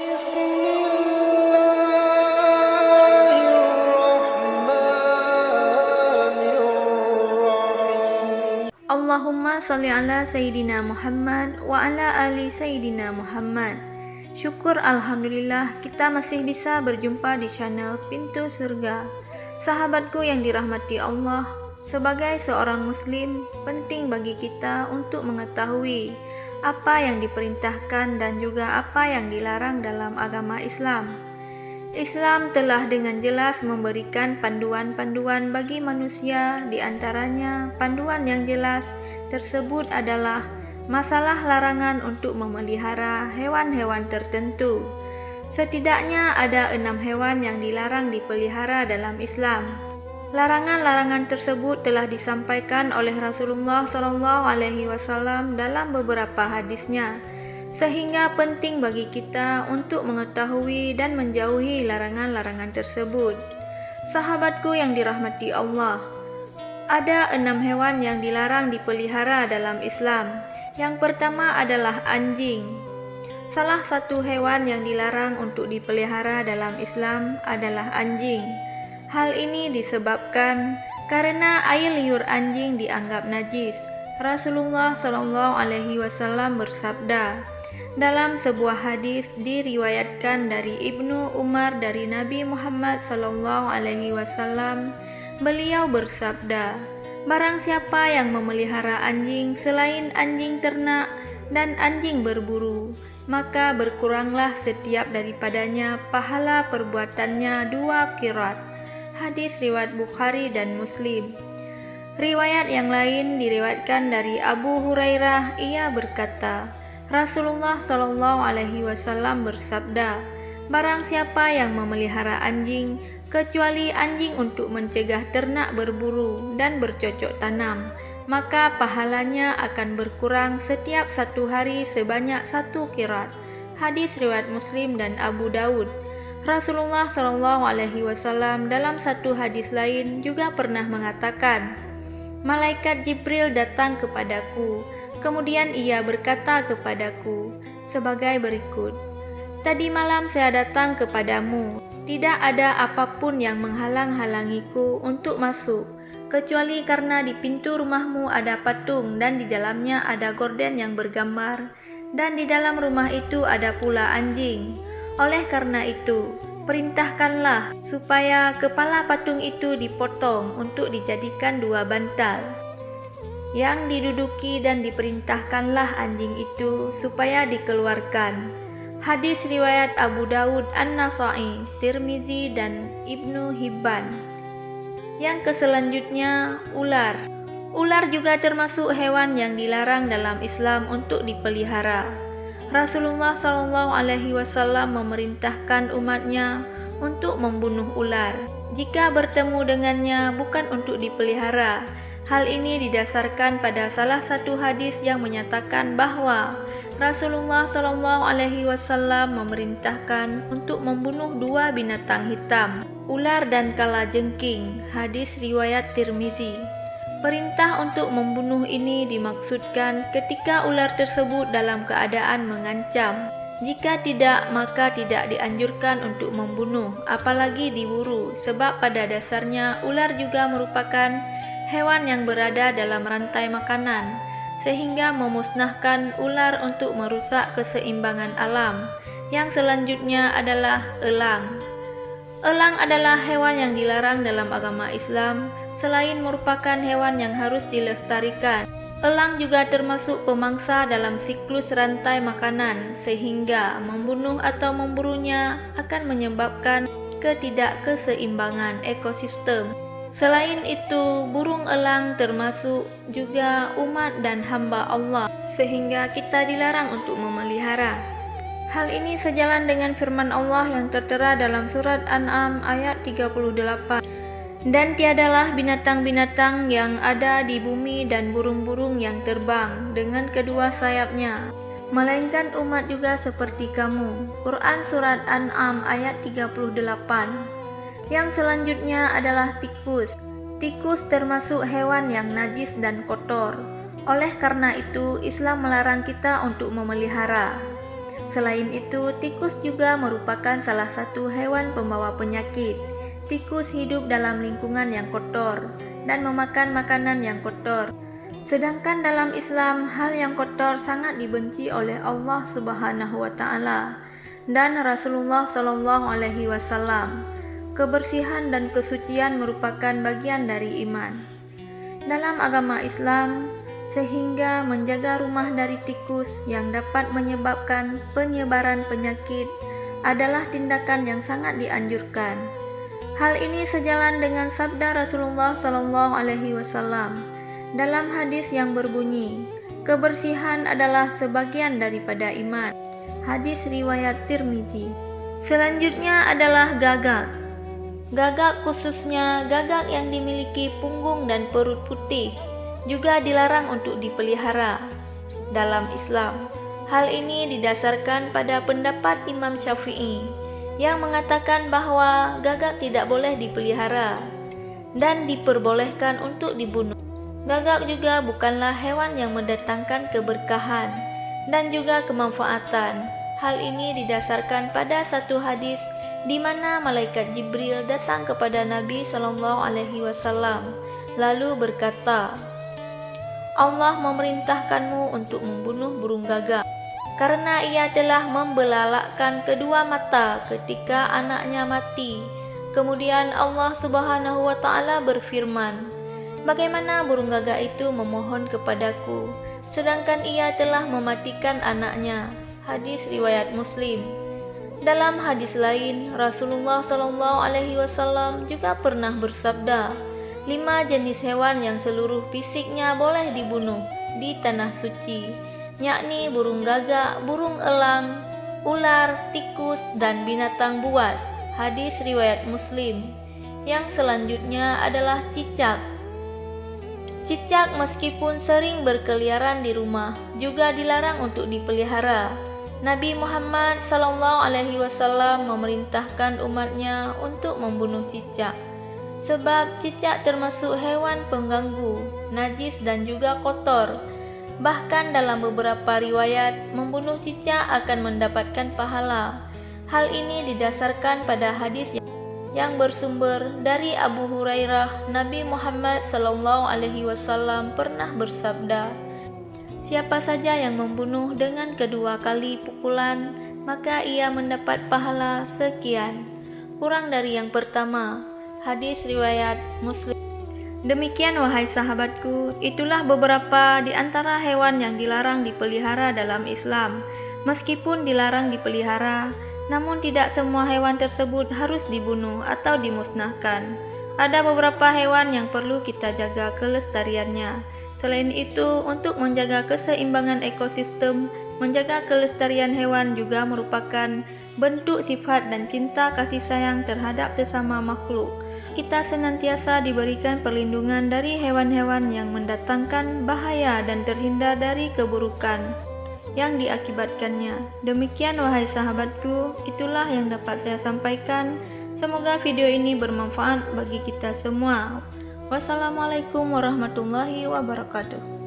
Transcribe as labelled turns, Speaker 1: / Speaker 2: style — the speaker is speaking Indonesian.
Speaker 1: Bismillahirrahmanirrahim.
Speaker 2: Allahumma salli ala Sayyidina Muhammad wa ala ali Sayyidina Muhammad. Syukur Alhamdulillah kita masih bisa berjumpa di channel Pintu Surga. Sahabatku yang dirahmati Allah, sebagai seorang muslim, penting bagi kita untuk mengetahui apa yang diperintahkan dan juga apa yang dilarang dalam agama Islam. Islam telah dengan jelas memberikan panduan-panduan bagi manusia, di antaranya panduan yang jelas tersebut adalah masalah larangan untuk memelihara hewan-hewan tertentu. Setidaknya ada 6 hewan yang dilarang dipelihara dalam Islam. Larangan-larangan tersebut telah disampaikan oleh Rasulullah SAW dalam beberapa hadisnya, sehingga penting bagi kita untuk mengetahui dan menjauhi larangan-larangan tersebut. Sahabatku yang dirahmati Allah, ada 6 hewan yang dilarang dipelihara dalam Islam. Yang pertama adalah anjing. Salah satu hewan yang dilarang untuk dipelihara dalam Islam adalah anjing. Hal ini disebabkan karena air liur anjing dianggap najis. Rasulullah SAW bersabda, dalam sebuah hadis diriwayatkan dari Ibnu Umar dari Nabi Muhammad SAW, beliau bersabda, barang siapa yang memelihara anjing selain anjing ternak dan anjing berburu, maka berkuranglah setiap daripadanya pahala perbuatannya 2 qirat. Hadis riwayat Bukhari dan Muslim. Riwayat yang lain diriwayatkan dari Abu Hurairah, ia berkata, Rasulullah SAW bersabda, barang siapa yang memelihara anjing, kecuali anjing untuk mencegah ternak berburu dan bercocok tanam, maka pahalanya akan berkurang setiap 1 hari sebanyak 1 qirat. Hadis riwayat Muslim dan Abu Daud. Rasulullah SAW dalam satu hadis lain juga pernah mengatakan, malaikat Jibril datang kepadaku, kemudian ia berkata kepadaku sebagai berikut, tadi malam saya datang kepadamu, tidak ada apapun yang menghalang-halangiku untuk masuk, kecuali karena di pintu rumahmu ada patung dan di dalamnya ada gorden yang bergambar, dan di dalam rumah itu ada pula anjing. Oleh karena itu, perintahkanlah supaya kepala patung itu dipotong untuk dijadikan 2 bantal yang diduduki, dan diperintahkanlah anjing itu supaya dikeluarkan. Hadis riwayat Abu Daud, An-Nasa'i, Tirmizi, dan Ibnu Hibban. Yang selanjutnya, ular. Ular juga termasuk hewan yang dilarang dalam Islam untuk dipelihara. Rasulullah SAW memerintahkan umatnya untuk membunuh ular jika bertemu dengannya, bukan untuk dipelihara. Hal ini didasarkan pada salah satu hadis yang menyatakan bahwa Rasulullah SAW memerintahkan untuk membunuh 2 binatang hitam, ular dan kalajengking. Hadis riwayat Tirmizi. Perintah untuk membunuh ini dimaksudkan ketika ular tersebut dalam keadaan mengancam. Jika tidak, maka tidak dianjurkan untuk membunuh, apalagi diburu, sebab pada dasarnya ular juga merupakan hewan yang berada dalam rantai makanan, sehingga memusnahkan ular untuk merusak keseimbangan alam. Yang selanjutnya adalah elang. Elang adalah hewan yang dilarang dalam agama Islam. Selain merupakan hewan yang harus dilestarikan, elang juga termasuk pemangsa dalam siklus rantai makanan, sehingga membunuh atau memburunya akan menyebabkan ketidakkeseimbangan ekosistem. Selain itu, burung elang termasuk juga umat dan hamba Allah, sehingga kita dilarang untuk memelihara. Hal ini sejalan dengan firman Allah yang tertera dalam surat An'am ayat 38. Dan tiadalah binatang-binatang yang ada di bumi dan burung-burung yang terbang dengan kedua sayapnya, melainkan umat juga seperti kamu. Quran Surat An'am ayat 38. Yang selanjutnya adalah tikus. Tikus termasuk hewan yang najis dan kotor. Oleh karena itu, Islam melarang kita untuk memelihara. Selain itu, tikus juga merupakan salah satu hewan pembawa penyakit. Tikus hidup dalam lingkungan yang kotor dan memakan makanan yang kotor. Sedangkan dalam Islam, hal yang kotor sangat dibenci oleh Allah Subhanahu wa taala dan Rasulullah Shallallahu alaihi wasallam. Kebersihan dan kesucian merupakan bagian dari iman. Dalam agama Islam, sehingga menjaga rumah dari tikus yang dapat menyebabkan penyebaran penyakit adalah tindakan yang sangat dianjurkan. Hal ini sejalan dengan sabda Rasulullah Shallallahu alaihi wasallam dalam hadis yang berbunyi, "Kebersihan adalah sebagian daripada iman." Hadis riwayat Tirmizi. Selanjutnya adalah gagak. Gagak, khususnya gagak yang dimiliki punggung dan perut putih, juga dilarang untuk dipelihara dalam Islam. Hal ini didasarkan pada pendapat Imam Syafi'i yang mengatakan bahwa gagak tidak boleh dipelihara dan diperbolehkan untuk dibunuh. Gagak juga bukanlah hewan yang mendatangkan keberkahan dan juga kemanfaatan. Hal ini didasarkan pada satu hadis di mana malaikat Jibril datang kepada Nabi Shallallahu alaihi wasallam lalu berkata, "Allah memerintahkanmu untuk membunuh burung gagak karena ia telah membelalakkan kedua mata ketika anaknya mati." Kemudian Allah Subhanahu wa taala berfirman, "Bagaimana burung gagak itu memohon kepadaku sedangkan ia telah mematikan anaknya?" Hadis riwayat Muslim. Dalam hadis lain, Rasulullah Shallallahu alaihi wasallam juga pernah bersabda, 5 jenis hewan yang seluruh fisiknya boleh dibunuh di tanah suci, yakni burung gagak, burung elang, ular, tikus, dan binatang buas. Hadis riwayat Muslim. Yang selanjutnya adalah cicak. Cicak meskipun sering berkeliaran di rumah, juga dilarang untuk dipelihara. Nabi Muhammad SAW memerintahkan umatnya untuk membunuh cicak. Sebab cicak termasuk hewan pengganggu, najis dan juga kotor. Bahkan dalam beberapa riwayat, membunuh cicak akan mendapatkan pahala. Hal ini didasarkan pada hadis yang bersumber dari Abu Hurairah. Nabi Muhammad SAW pernah bersabda, "Siapa saja yang membunuh dengan kedua kali pukulan, maka ia mendapat pahala sekian, kurang dari yang pertama." Hadis riwayat Muslim. Demikian wahai sahabatku, itulah beberapa di antara hewan yang dilarang dipelihara dalam Islam. Meskipun dilarang dipelihara, namun tidak semua hewan tersebut harus dibunuh atau dimusnahkan. Ada beberapa hewan yang perlu kita jaga kelestariannya. Selain itu, untuk menjaga keseimbangan ekosistem, menjaga kelestarian hewan juga merupakan bentuk sifat dan cinta kasih sayang terhadap sesama makhluk. Kita senantiasa diberikan perlindungan dari hewan-hewan yang mendatangkan bahaya dan terhindar dari keburukan yang diakibatkannya. Demikian wahai sahabatku, itulah yang dapat saya sampaikan. Semoga video ini bermanfaat bagi kita semua. Wassalamualaikum warahmatullahi wabarakatuh.